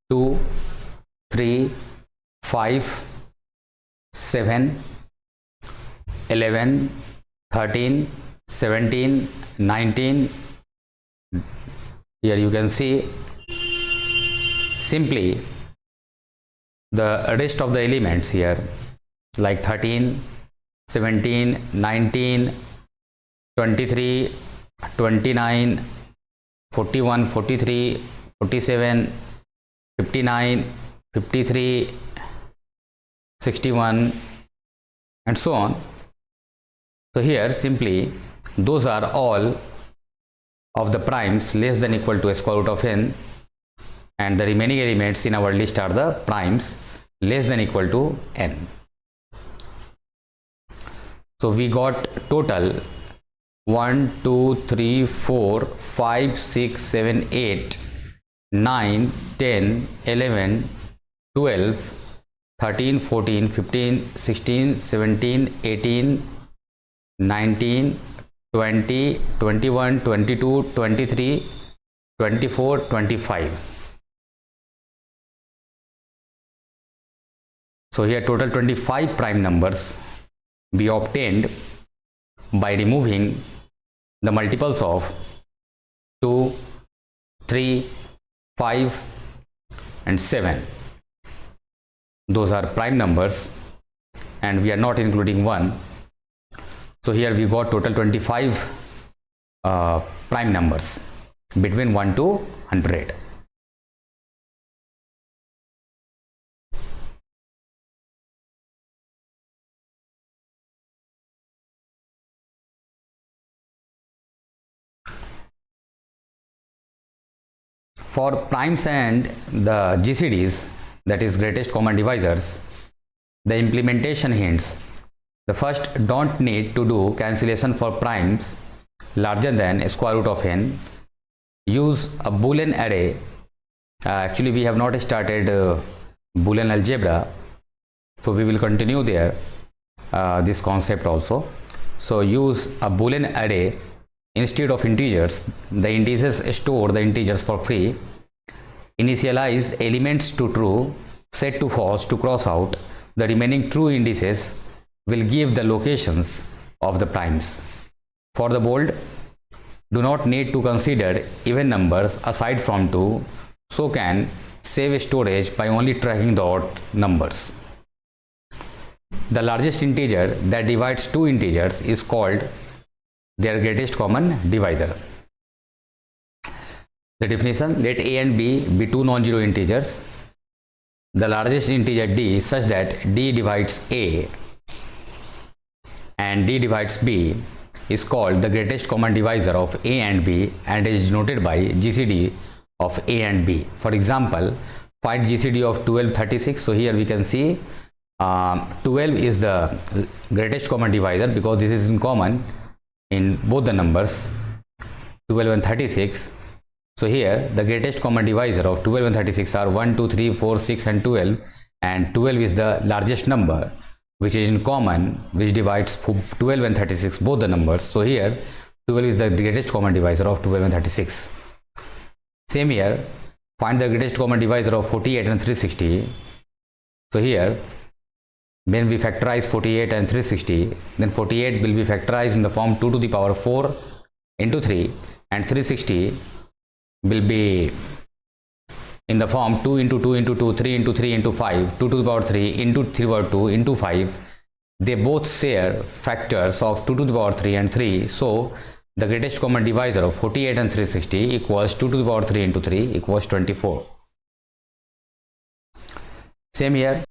2, 3, 5, 7, 11, 13, 17, 19. Here you can see simply the rest of the elements here, like 13, 17, 19, 23, 29, 41, 43, 47, 59, 53, 61, and so on. So here simply those are all of the primes less than equal to square root of n, and the remaining elements in our list are the primes less than equal to n. So we got total 1, 2, 3, 4, 5, 6, 7, 8, 9, 10, 11, 12, 13, 14, 15, 16, 17, 18, 19, 20, 21, 22, 23, 24, 25. So here total 25 prime numbers we obtained by removing the multiples of 2, 3, 5 and 7. Those are prime numbers and we are not including 1. So here we got total 25 prime numbers between 1 to 100. For primes and the GCDs, that is greatest common divisors, the implementation hints. The first, don't need to do cancellation for primes larger than square root of n. Use a Boolean array. Actually we have not started Boolean algebra, so we will continue there this concept also. So use a Boolean array instead of integers. The indices store the integers for free. Initialize elements to true, set to false to cross out. The remaining true indices will give the locations of the primes. For the bold, do not need to consider even numbers aside from 2, so can save storage by only tracking the odd numbers. The largest integer that divides two integers is called their greatest common divisor. The definition: let a and b be two non-zero integers. The largest integer d such that d divides a and d divides b is called the greatest common divisor of a and b and is denoted by GCD of a and b. For example, find GCD of 12, 36. So here we can see 12 is the greatest common divisor because this is in common in both the numbers 12 and 36. So here the greatest common divisor of 12 and 36 are 1, 2, 3, 4, 6 and 12, and 12 is the largest number which is in common, which divides 12 and 36 both the numbers. So here 12 is the greatest common divisor of 12 and 36. Same here, find the greatest common divisor of 48 and 360. So here when we factorize 48 and 360, then 48 will be factorized in the form 2 to the power 4 into 3, and 360 will be in the form 2 into 2 into 2, 3 into 3 into 5, 2 to the power 3 into 3 power 2 into 5. They both share factors of 2 to the power 3 and 3. So the greatest common divisor of 48 and 360 equals 2 to the power 3 into 3 equals 24. Same here.